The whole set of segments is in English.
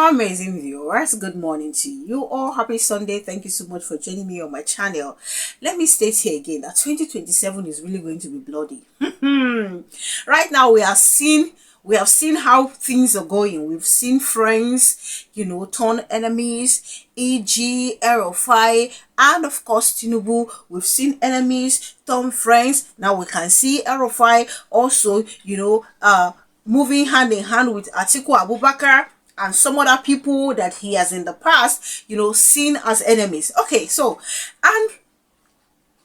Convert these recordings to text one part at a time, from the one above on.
Amazing viewers, good morning to you all. Happy Sunday. Thank you so much for joining me on my channel. Let me state here again that 2027 is really going to be bloody. Right now we have seen how things are going. We've seen friends, turn enemies, e.g. Erofai, and of course Tinubu. We've seen enemies turn friends. Now we can see Erofai also, moving hand in hand with Atiku Abubakar and some other people that he has in the past, seen as enemies. Okay, so, and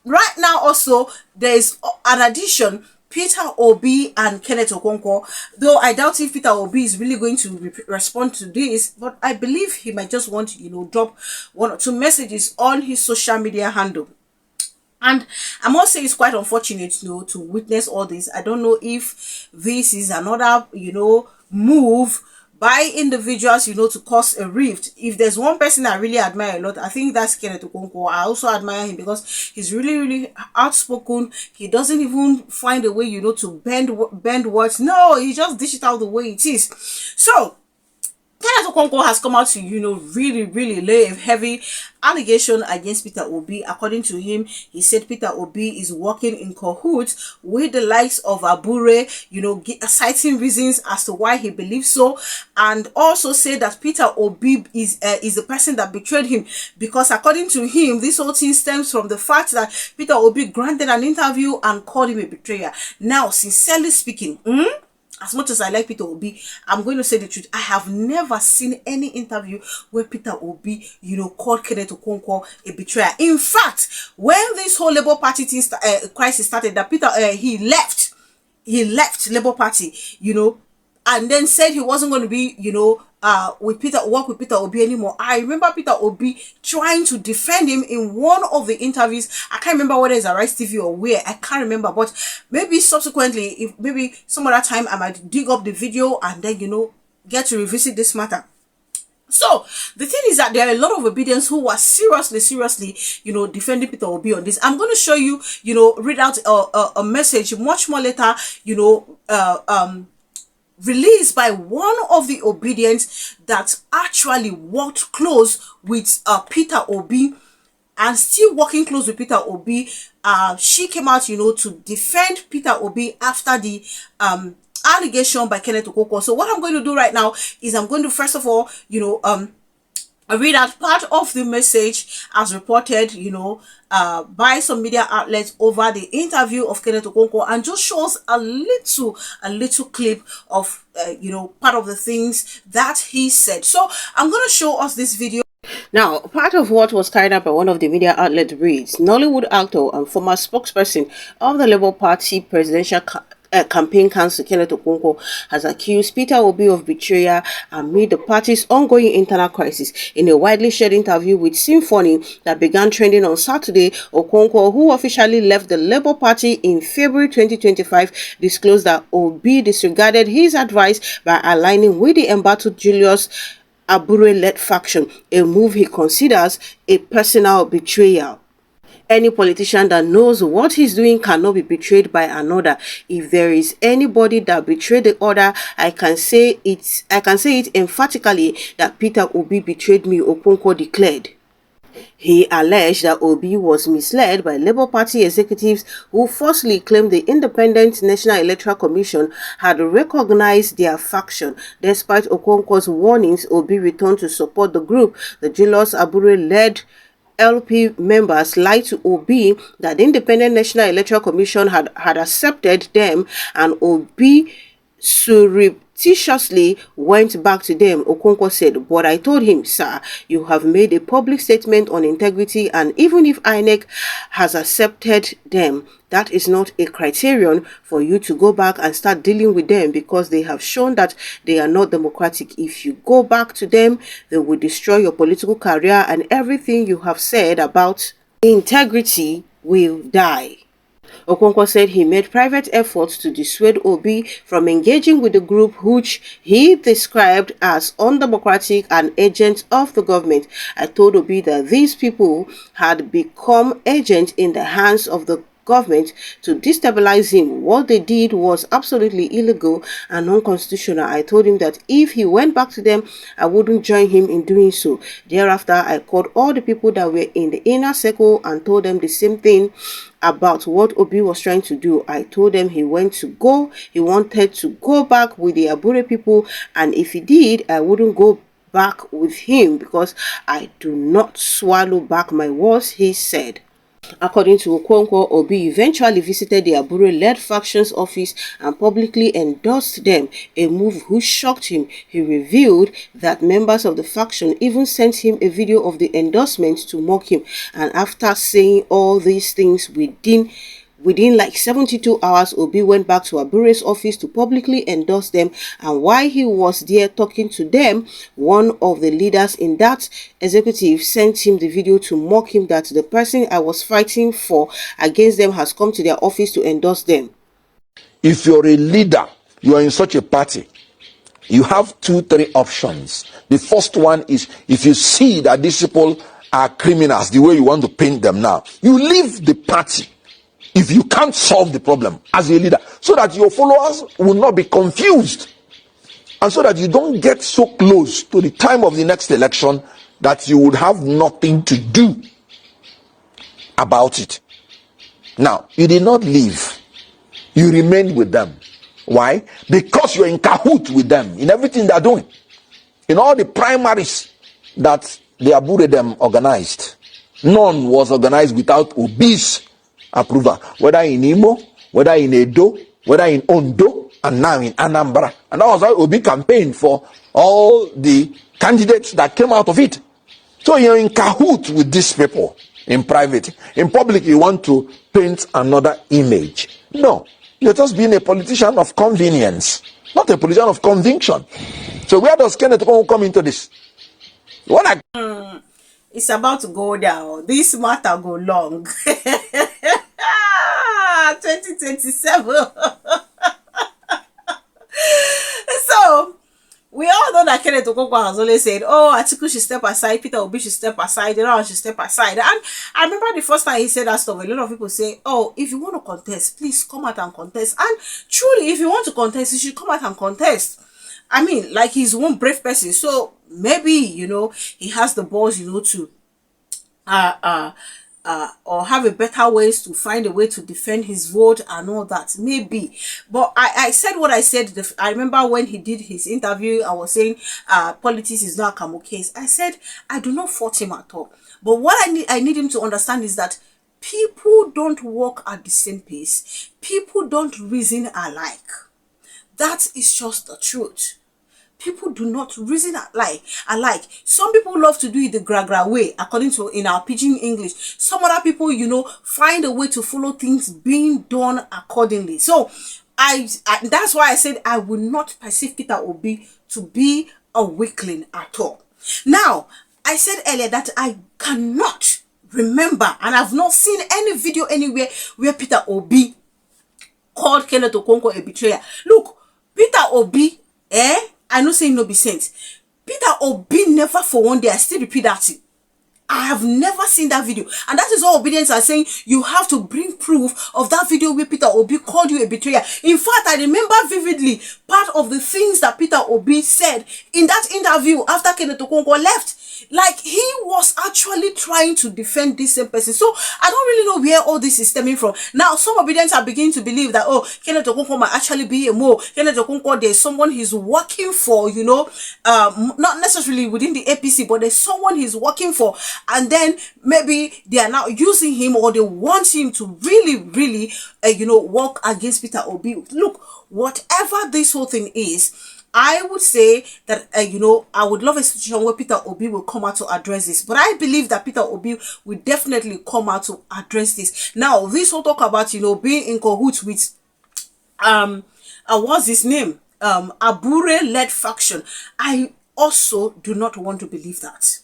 right now also, there's an addition, Peter Obi and Kenneth Okonkwo, though I doubt if Peter Obi is really going to respond to this, but I believe he might just want to, drop one or two messages on his social media handle. And I must say it's quite unfortunate, to witness all this. I don't know if this is another, move by individuals, to cause a rift. If there's one person I really admire a lot, I think that's Kenneth Okonkwo. I also admire him because he's really, really outspoken. He doesn't even find a way, to bend words. No, he just dish it out the way it is. So Kenneth Okonkwo has come out to, really, really lay a heavy allegation against Peter Obi. According to him, he said Peter Obi is working in cahoots with the likes of Abure, citing reasons as to why he believes so, and also said that Peter Obi is the person that betrayed him, because according to him, this whole thing stems from the fact that Peter Obi granted an interview and called him a betrayer. Now, sincerely speaking, as much as I like Peter Obi, I'm going to say the truth. I have never seen any interview where Peter Obi, called Kenneth Okonkwo a betrayer. In fact, when this whole Labour Party thing crisis started, that Peter he left Labour Party, and then said he wasn't going to be, work with Peter Obi anymore. I remember Peter Obi trying to defend him in one of the interviews. I can't remember whether it's Arise TV or where. I can't remember, but maybe subsequently, if maybe some other time, I might dig up the video and then, get to revisit this matter. So the thing is that there are a lot of obedience who are seriously, defending Peter Obi on this. I'm going to show you, read out a message much more later, released by one of the obedients that actually worked close with Peter Obi, and still working close with Peter Obi. She came out, to defend Peter Obi after the allegation by Kenneth Okonkwo. So what I'm going to do right now is I'm going to first of all, I read out part of the message as reported, by some media outlets over the interview of Kenneth Okonkwo, and just shows a little clip of, part of the things that he said. So I'm going to show us this video. Now, part of what was carried out by one of the media outlets reads, Nollywood actor and former spokesperson of the Labour Party presidential campaign council Kenneth Okonkwo has accused Peter Obi of betrayal amid the party's ongoing internal crisis. In a widely shared interview with Symphony that began trending on Saturday, Okonkwo, who officially left the Labour Party in February 2025, disclosed that Obi disregarded his advice by aligning with the embattled Julius Abure-led faction, a move he considers a personal betrayal. Any politician that knows what he's doing cannot be betrayed by another. If there is anybody that betrayed the other, I can say it emphatically that Peter Obi betrayed me, Okonkwo declared. He alleged that Obi was misled by Labour Party executives who falsely claimed the Independent National Electoral Commission had recognized their faction. Despite Okonkwo's warnings, Obi returned to support the group. The Julius Abure-led LP members lied to Obi that the Independent National Electoral Commission had accepted them, and Obi surreptitiously went back to them. Okonkwo said, "But I told him, sir, you have made a public statement on integrity, and even if INEC has accepted them, that is not a criterion for you to go back and start dealing with them, because they have shown that they are not democratic. If you go back to them, they will destroy your political career, and everything you have said about integrity will die." Okonkwo said he made private efforts to dissuade Obi from engaging with the group, which he described as undemocratic and agents of the government. I told Obi that these people had become agents in the hands of the government to destabilize him. What they did was absolutely illegal and unconstitutional. I told him that if he went back to them, I wouldn't join him in doing so. Thereafter, I called all the people that were in the inner circle and told them the same thing about what Obi was trying to do. I told them he wanted to go back with the Abure people, and if he did, I wouldn't go back with him because I do not swallow back my words, he said. According to Okonkwo, Obi eventually visited the Abure-led faction's office and publicly endorsed them, a move which shocked him. He revealed that members of the faction even sent him a video of the endorsement to mock him, and after saying all these things within like 72 hours, Obi went back to Abure's office to publicly endorse them, and while he was there talking to them, one of the leaders in that executive sent him the video to mock him that the person I was fighting for against them has come to their office to endorse them. If you're a leader, you are in such a party, you have 2-3 options. The first one is, if you see that these people are criminals, the way you want to paint them now, you leave the party. If you can't solve the problem as a leader, so that your followers will not be confused, and so that you don't get so close to the time of the next election that you would have nothing to do about it. Now, you did not leave. You remained with them. Why? Because you're in cahoot with them in everything they're doing. In all the primaries that the Abure them organized, none was organized without Obi's approval, whether in Imo, whether in Edo, whether in Ondo, and now in Anambra. And that was why Obi campaigned for all the candidates that came out of it. So you're in cahoot with these people in private. In public, you want to paint another image. No, you're just being a politician of convenience, not a politician of conviction. So where does Kenneth Okonkwo come into this? It's about to go down. This matter go long. 2027. So we all know that Kenneth Okonkwo has always said, oh, Atiku should step aside, Peter Obi should step aside, the other should step aside. And I remember the first time he said that stuff, a lot of people say, oh, if you want to contest, please come out and contest. And truly, if you want to contest, you should come out and contest. I mean, like, he's one brave person. So maybe, you know, he has the balls, you know, to or have a better ways to find a way to defend his vote and all that, maybe. But I said what I said. I remember when he did his interview, I was saying politics is not a Kamo case. I said I do not fault him at all, but what I need him to understand is that people don't walk at the same pace, people don't reason alike. That is just the truth. People do not reason alike. Some people love to do it the gra way, according to in our pidgin English. Some other people, you know, find a way to follow things being done accordingly. So that's why I said I will not perceive Peter Obi to be a weakling at all. Now, I said earlier that I cannot remember, and I've not seen any video anywhere where Peter Obi called Kenneth Okonkwo a betrayer. Look, Peter Obi, I know saying no be sent. Peter Obi never for one day, I still repeat that thing. I have never seen that video. And that is all obedience are saying. You have to bring proof of that video where Peter Obi called you a betrayer. In fact, I remember vividly part of the things that Peter Obi said in that interview after Kenneth Okonkwo left. Like, he was actually trying to defend this same person. So I don't really know where all this is stemming from. Now, some obedience are beginning to believe that, oh, Kenneth Okonkwo might actually be a mole. Kenneth Okonkwo, there's someone he's working for, you know, not necessarily within the APC, but there's someone he's working for. And then maybe they are now using him, or they want him to really, you know, work against Peter Obi. Look, whatever this whole thing is, I would say that, you know, I would love a situation where Peter Obi will come out to address this. But I believe that Peter Obi will definitely come out to address this. Now, this whole talk about, you know, being in cahoots with, what's his name? Abure-led faction. I also do not want to believe that.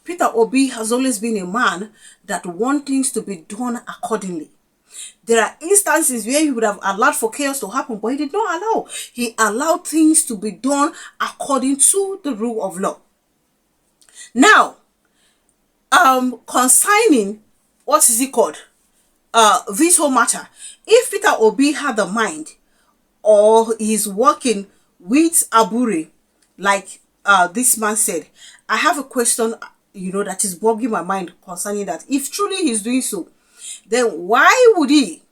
Peter Obi has always been a man that wants things to be done accordingly. There are instances where he would have allowed for chaos to happen, but he did not allow. He allowed things to be done according to the rule of law. Now, consigning, what is it called? this whole matter, if Peter Obi had the mind, or he's working with Abure, like this man said, I have a question, that is bogging my mind concerning that. If truly he's doing so, then why would he,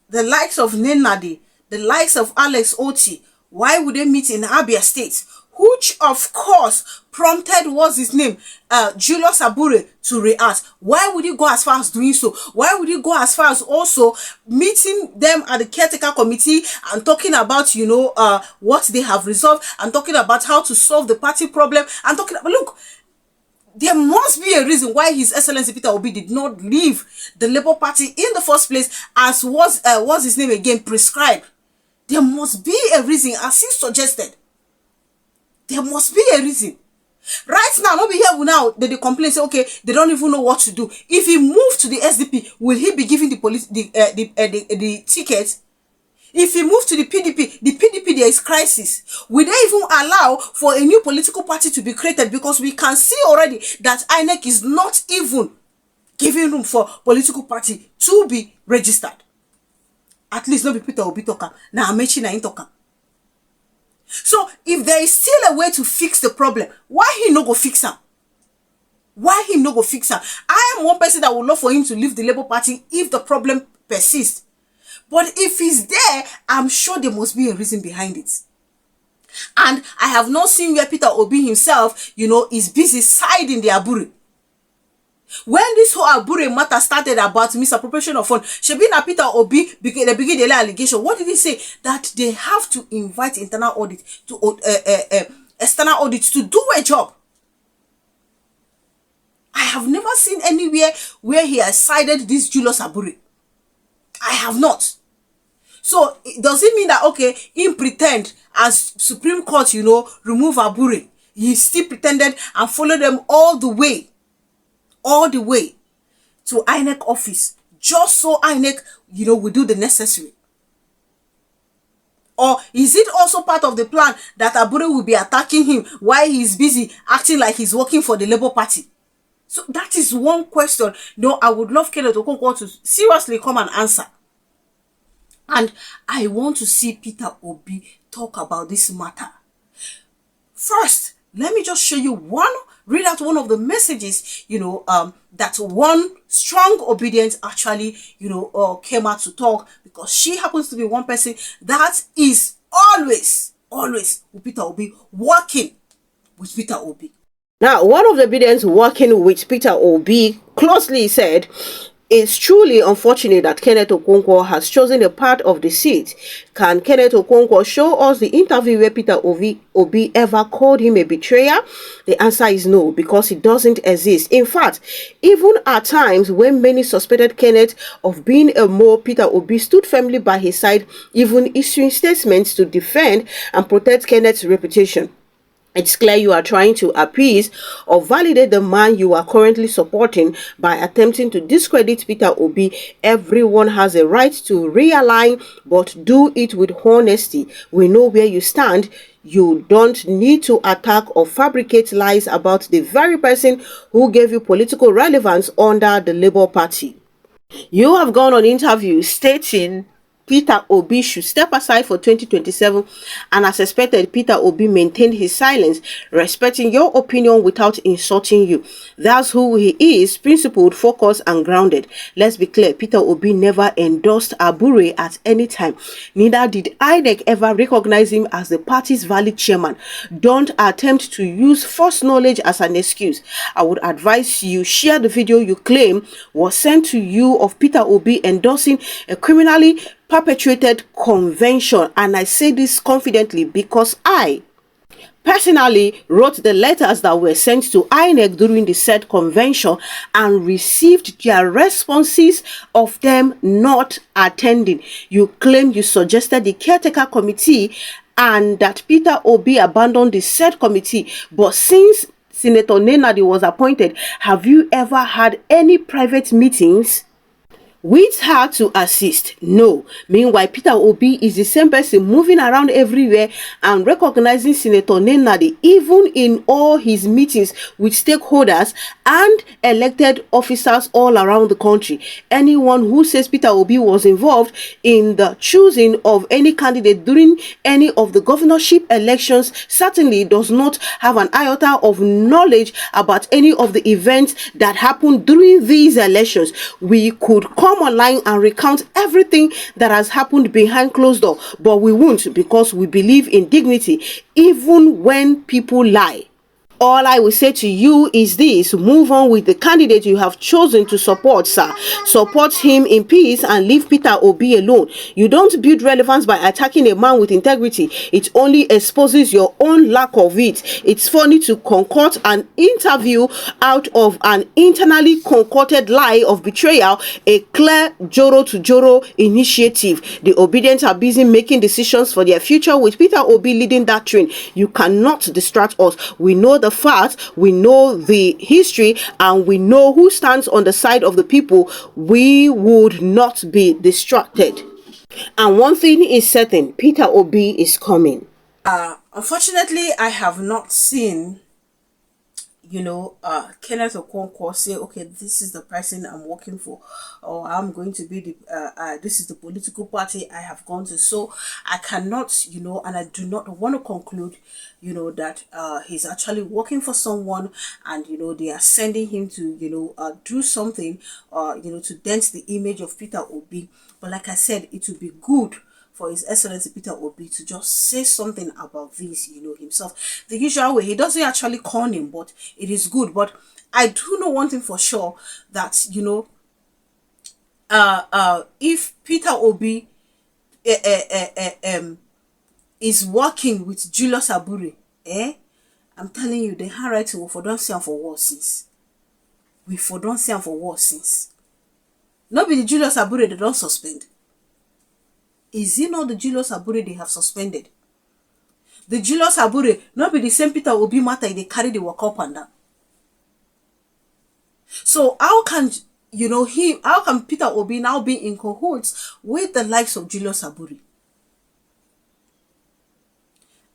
the likes of Nenadi, the likes of Alex Oti, why would they meet in Abia State? Which, of course, prompted, what's his name, Julius Abure to react. Why would he go as far as doing so? Why would he go as far as also meeting them at the caretaker committee and talking about, what they have resolved, and talking about how to solve the party problem, and talking about, look, there must be a reason why His Excellency Peter Obi did not leave the Labour Party in the first place, as was his name again, prescribed. There must be a reason, as he suggested. There must be a reason. Right now, not be here now that they complain, say, okay, they don't even know what to do. If he moved to the SDP, will he be giving the ticket? If he moved to the PDP, there is crisis. Will they even allow for a new political party to be created? Because we can see already that INEC is not even giving room for political party to be registered. At least not be Peter Obi talker. Now Amechi na talker. So if there is still a way to fix the problem, why he no go fix am? Why he no go fix am? I am one person that would love for him to leave the Labour Party if the problem persists. But if he's there, I'm sure there must be a reason behind it. And I have not seen where Peter Obi himself, is busy siding the Abure. When this whole Abure matter started about misappropriation of funds, Shebina Peter Obi begin the allegation. What did he say? That they have to invite internal audit to external audit to do a job. I have never seen anywhere where he has sided this Julius Abure. I have not. So does it mean that, okay, in pretend as Supreme Court, remove Abure, he still pretended and followed them all the way to INEC office, just so INEC, will do the necessary? Or is it also part of the plan that Abure will be attacking him while he's busy acting like he's working for the Labour Party? So that is one question. I would love Kenneth Okonkwo to seriously come and answer. And I want to see Peter Obi talk about this matter. First, let me just show you read out one of the messages, that one strong obedient actually, came out to talk, because she happens to be one person that is always with Peter Obi, working with Peter Obi. Now, one of the obedients working with Peter Obi closely said, "It's truly unfortunate that Kenneth Okonkwo has chosen a part of the seat. Can Kenneth Okonkwo show us the interview where Peter Obi ever called him a betrayer?" The answer is no, because it doesn't exist. In fact, even at times when many suspected Kenneth of being a mole, Peter Obi stood firmly by his side, even issuing statements to defend and protect Kenneth's reputation. It's clear you are trying to appease or validate the man you are currently supporting by attempting to discredit Peter Obi. Everyone has a right to realign, but do it with honesty. We know where you stand. You don't need to attack or fabricate lies about the very person who gave you political relevance under the Labour Party. You have gone on interview stating Peter Obi should step aside for 2027, and as expected, Peter Obi maintained his silence, respecting your opinion without insulting you. That's who he is: principled, focused, and grounded. Let's be clear, Peter Obi never endorsed Abure at any time. Neither did INEC ever recognize him as the party's valid chairman. Don't attempt to use false knowledge as an excuse. I would advise you share the video you claim was sent to you of Peter Obi endorsing a criminally perpetrated convention, and I say this confidently because I personally wrote the letters that were sent to INEC during the said convention and received their responses of them not attending. You claim you suggested the caretaker committee and that Peter Obi abandoned the said committee, but since Senator Nenadi was appointed, have you ever had any private meetings with her to assist? No. Meanwhile, Peter Obi is the same person moving around everywhere and recognizing Senator Nenadi even in all his meetings with stakeholders and elected officers all around the country. Anyone who says Peter Obi was involved in the choosing of any candidate during any of the governorship elections certainly does not have an iota of knowledge about any of the events that happened during these elections. We could come online and recount everything that has happened behind closed door, but we won't, because we believe in dignity even when people lie. All I will say to you is this: move on with the candidate you have chosen to support, sir. Support him in peace and leave Peter Obi alone. You don't build relevance by attacking a man with integrity. It only exposes your own lack of it. It's funny to concoct an interview out of an internally concocted lie of betrayal, a clear Joro to Joro initiative. The obedient are busy making decisions for their future with Peter Obi leading that train. You cannot distract us. We know the facts, we know the history, and we know who stands on the side of the people. We would not be distracted. And one thing is certain: Peter Obi is coming. Unfortunately, I have not seen, Kenneth Okonkwo say, okay, this is the person I'm working for, or I'm going to be this is the political party I have gone to. So I cannot, and I do not want to conclude, that he's actually working for someone, and, they are sending him to, do something, to dent the image of Peter Obi. But like I said, it would be good for His Excellency Peter Obi to just say something about this, himself. The usual way, he doesn't actually call him, but it is good. But I do know one thing for sure, that, if Peter Obi is working with Julius Abure, I'm telling you, the handwriting will for don't see him for war since. We for don't see him for war since. Not be the Julius Abure they don't suspend. Is it not the Julius Abure they have suspended? The Julius Abure not be the same Peter Obi matter they carry the work up and down. So how can how can Peter Obi now be in cahoots with the likes of Julius Abure?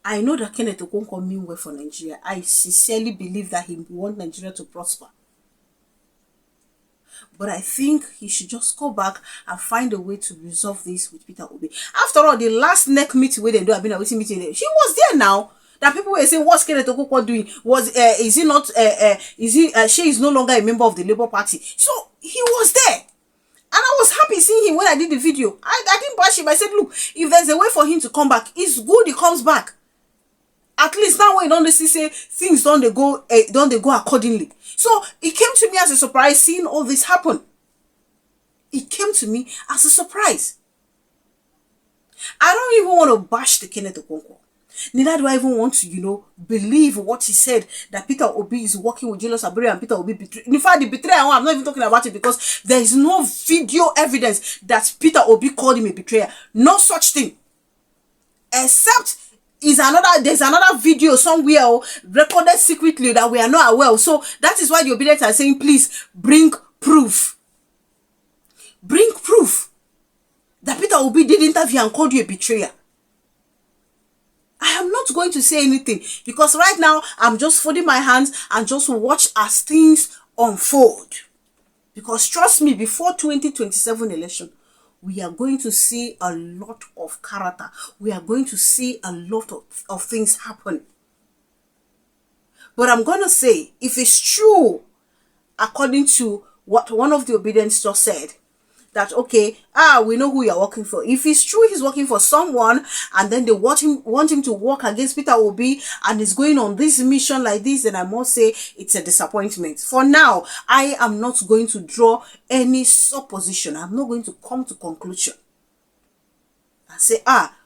I know that Kenneth Okonkwo mean well for Nigeria. I sincerely believe that he wants Nigeria to prosper. But I think he should just go back and find a way to resolve this with Peter Obi. After all, the last neck meeting where they do, I've been a waiting meeting. She was there now. That people were saying, what's Kenneth Okonkwo doing? Is he not? She is no longer a member of the Labour Party. So he was there, and I was happy seeing him when I did the video. I didn't bash him. I said, look, if there's a way for him to come back, it's good he comes back. At least now when you don't say things don't they go accordingly. So it came to me as a surprise seeing all this happen. It came to me as a surprise. I don't even want to bash the Kenneth Okonkwo. Neither do I even want to, believe what he said, that Peter Obi is working with Julius Abure and Peter Obi betrayed. In fact, the betrayal, I'm not even talking about it, because there is no video evidence that Peter Obi called him a betrayer. No such thing. Except there's another video somewhere recorded secretly that we are not aware of. So that is why the obedient are saying, please bring proof. Bring proof that Peter Obi did interview and called you a betrayer. I am not going to say anything, because right now I'm just folding my hands and just watch as things unfold. Because trust me, before 2027 election, we are going to see a lot of character. We are going to see a lot of things happen. But I'm going to say, if it's true, according to what one of the obedients just said, that, okay, we know who you're working for. If it's true he's working for someone, and then they want him to work against Peter Obi, and is going on this mission like this, then I must say it's a disappointment. For now, I am not going to draw any supposition. I'm not going to come to conclusion and say,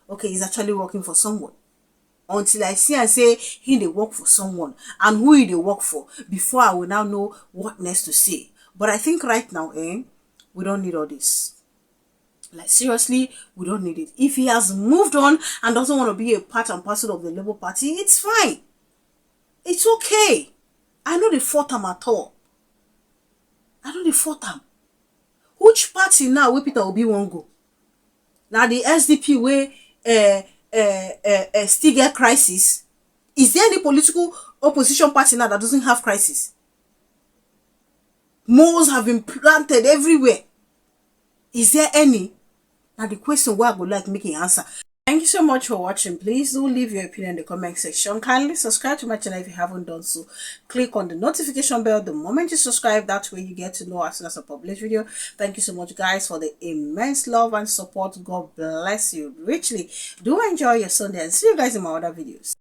okay, he's actually working for someone, until I see and say he they work for someone and who he they work for, before I will now know what next to say. But I think right now, we don't need all this. Like, seriously, we don't need it. If he has moved on and doesn't want to be a part and parcel of the Labour Party, it's fine. It's okay. I know the fought him at all. I know the fought him. Which party now where Peter Obi won't go? Now the SDP where still get crisis. Is there any political opposition party now that doesn't have crisis? Moles have been planted everywhere. Is there any? Now the question where I would like making answer. Thank you so much for watching. Please do leave your opinion in the comment section. Kindly subscribe to my channel if you haven't done so. Click on the notification bell the moment you subscribe. That way you get to know as soon as I publish video. Thank you so much, guys, for the immense love and support. God bless you richly. Do enjoy your Sunday and see you guys in my other videos.